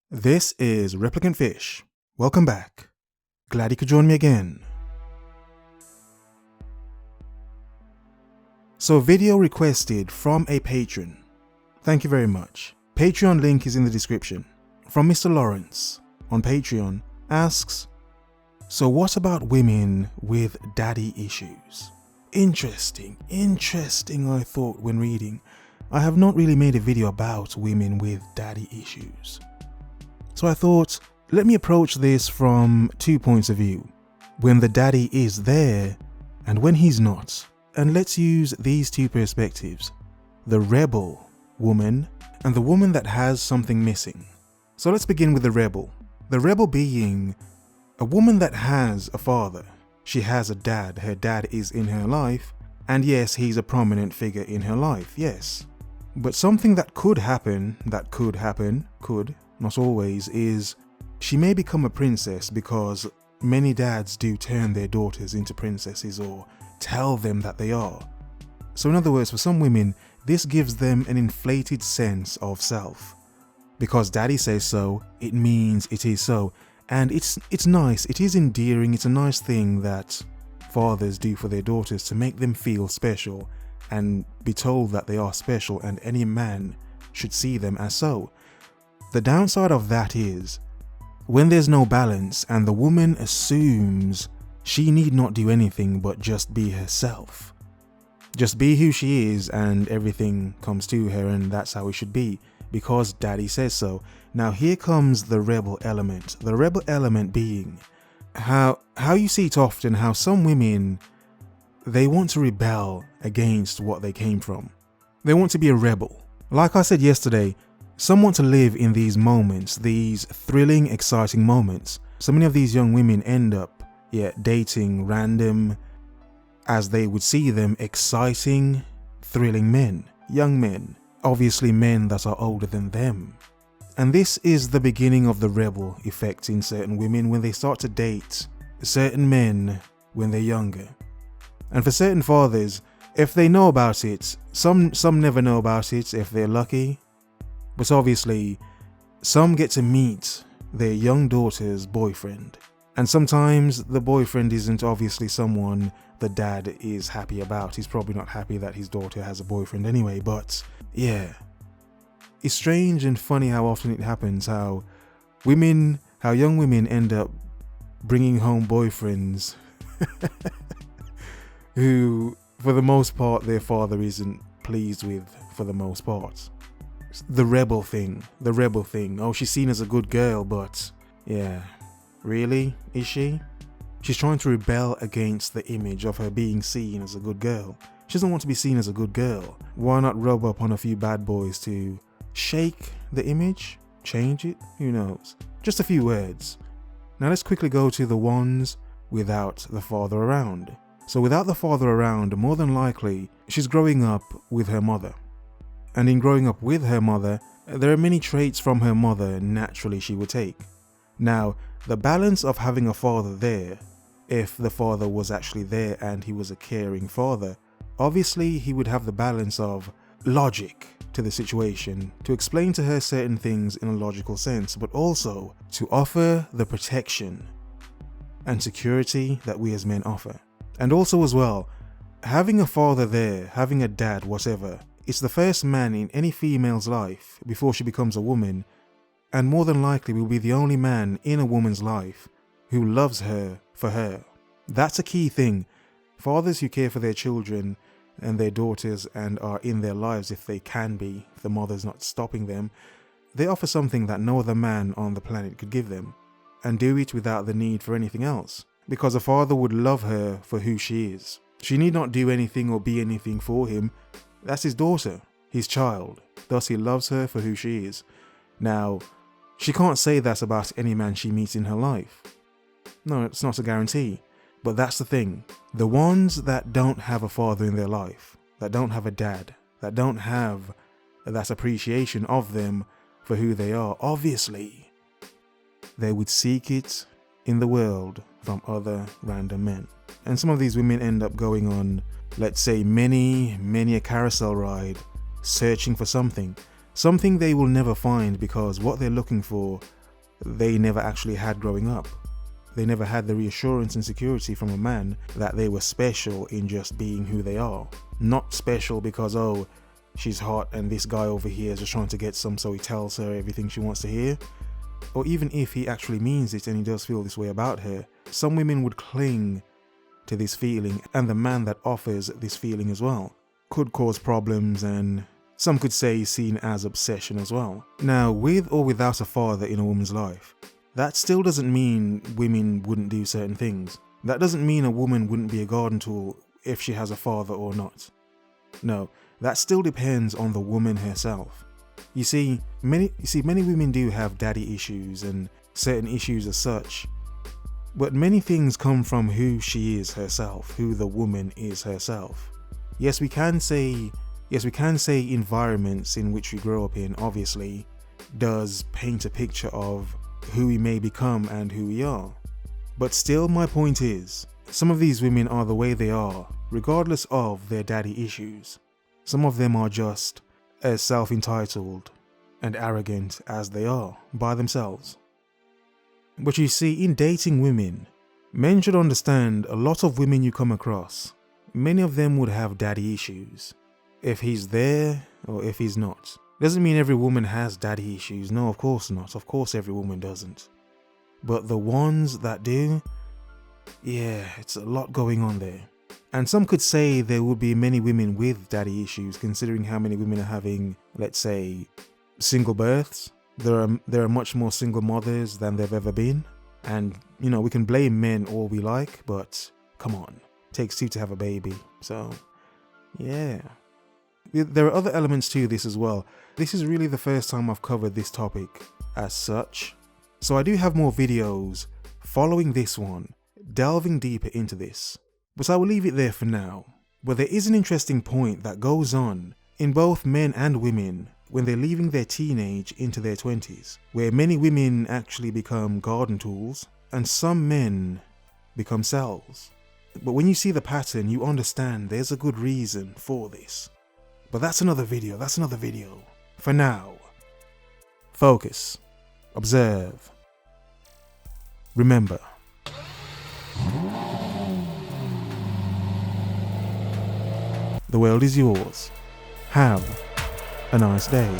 This is ReplicantPhish. Welcome back. Glad you could join me again. So, video requested from a patron. Thank you very much. Patreon link is in the description. From Mr. Lawrence on Patreon asks, so what about women with daddy issues? Interesting I thought when reading. I have not really made a video about women with daddy issues. So I thought, let me approach this from 2 points of view. When the daddy is there and when he's not. And let's use these two perspectives. The rebel woman and the woman that has something missing. So let's begin with the rebel. The rebel being a woman that has a father. She has a dad. Her dad is in her life. And yes, he's a prominent figure in her life, yes. But something that could happen, not always, is she may become a princess because many dads do turn their daughters into princesses or tell them that they are. So in other words, for some women, this gives them an inflated sense of self. Because daddy says so, it means it is so. And it's nice, it is endearing, it's a nice thing that fathers do for their daughters to make them feel special and be told that they are special and any man should see them as so. The downside of that is, when there's no balance and the woman assumes she need not do anything but just be herself. Just be who she is and everything comes to her and that's how it should be, because daddy says so. Now here comes the rebel element. The rebel element being how you see it often, how some women, they want to rebel against what they came from. They want to be a rebel. Like I said yesterday, some want to live in these moments, these thrilling, exciting moments. So many of these young women end up dating random, as they would see them, exciting, thrilling men, young men, obviously men that are older than them. And this is the beginning of the rebel effect in certain women when they start to date certain men when they're younger. And for certain fathers, if they know about it, some never know about it if they're lucky. But obviously, some get to meet their young daughter's boyfriend. And sometimes the boyfriend isn't obviously someone the dad is happy about. He's probably not happy that his daughter has a boyfriend anyway, but yeah. It's strange and funny how often it happens, how young women end up bringing home boyfriends who, for the most part, their father isn't pleased with for the most part. The rebel thing. Oh, she's seen as a good girl, but yeah, really? Is she? She's trying to rebel against the image of her being seen as a good girl. She doesn't want to be seen as a good girl. Why not rub up on a few bad boys to shake the image? Change it? Who knows? Just a few words. Now let's quickly go to the ones without the father around. So without the father around, more than likely, she's growing up with her mother. And in growing up with her mother, there are many traits from her mother naturally she would take. Now, the balance of having a father there, if the father was actually there and he was a caring father, obviously he would have the balance of logic to the situation, to explain to her certain things in a logical sense, but also to offer the protection and security that we as men offer. And also as well, having a father there, having a dad, whatever, it's the first man in any female's life before she becomes a woman, and more than likely will be the only man in a woman's life who loves her for her. That's a key thing. Fathers who care for their children and their daughters and are in their lives if they can be, if the mother's not stopping them, they offer something that no other man on the planet could give them, and do it without the need for anything else. Because a father would love her for who she is. She need not do anything or be anything for him. That's his daughter, his child. Thus he loves her for who she is. Now, she can't say that about any man she meets in her life. No, it's not a guarantee. But that's the thing. The ones that don't have a father in their life, that don't have a dad, that don't have that appreciation of them for who they are, obviously, they would seek it in the world from other random men. And some of these women end up going on, let's say, many a carousel ride, searching for something. Something they will never find because what they're looking for, they never actually had growing up. They never had the reassurance and security from a man that they were special in just being who they are. Not special because, oh, she's hot and this guy over here is just trying to get some, so he tells her everything she wants to hear. Or even if he actually means it and he does feel this way about her, some women would cling to this feeling, and the man that offers this feeling as well could cause problems, and some could say seen as obsession as well. Now, with or without a father in a woman's life, that still doesn't mean women wouldn't do certain things. That doesn't mean a woman wouldn't be a garden tool if she has a father or not. No, that still depends on the woman herself. You see, many women do have daddy issues and certain issues as such, but many things come from who she is herself, who the woman is herself. Yes, we can say environments in which we grow up in obviously does paint a picture of who we may become and who we are. But still, my point is, some of these women are the way they are, regardless of their daddy issues. Some of them are just as self-entitled and arrogant as they are by themselves. But you see, in dating women, men should understand a lot of women you come across, many of them would have daddy issues. If he's there or if he's not. Doesn't mean every woman has daddy issues. No, of course not. Of course every woman doesn't. But the ones that do, yeah, it's a lot going on there. And some could say there would be many women with daddy issues, considering how many women are having, let's say, single births. There are much more single mothers than there've ever been. And, you know, we can blame men all we like, but come on. It takes two to have a baby. So, yeah. There are other elements to this as well. This is really the first time I've covered this topic as such. So I do have more videos following this one, delving deeper into this. But I will leave it there for now. But there is an interesting point that goes on in both men and women when they're leaving their teenage into their 20s, where many women actually become garden tools and some men become cells. But when you see the pattern, you understand there's a good reason for this. But that's another video. For now, focus, observe, remember. The world is yours. Have a nice day.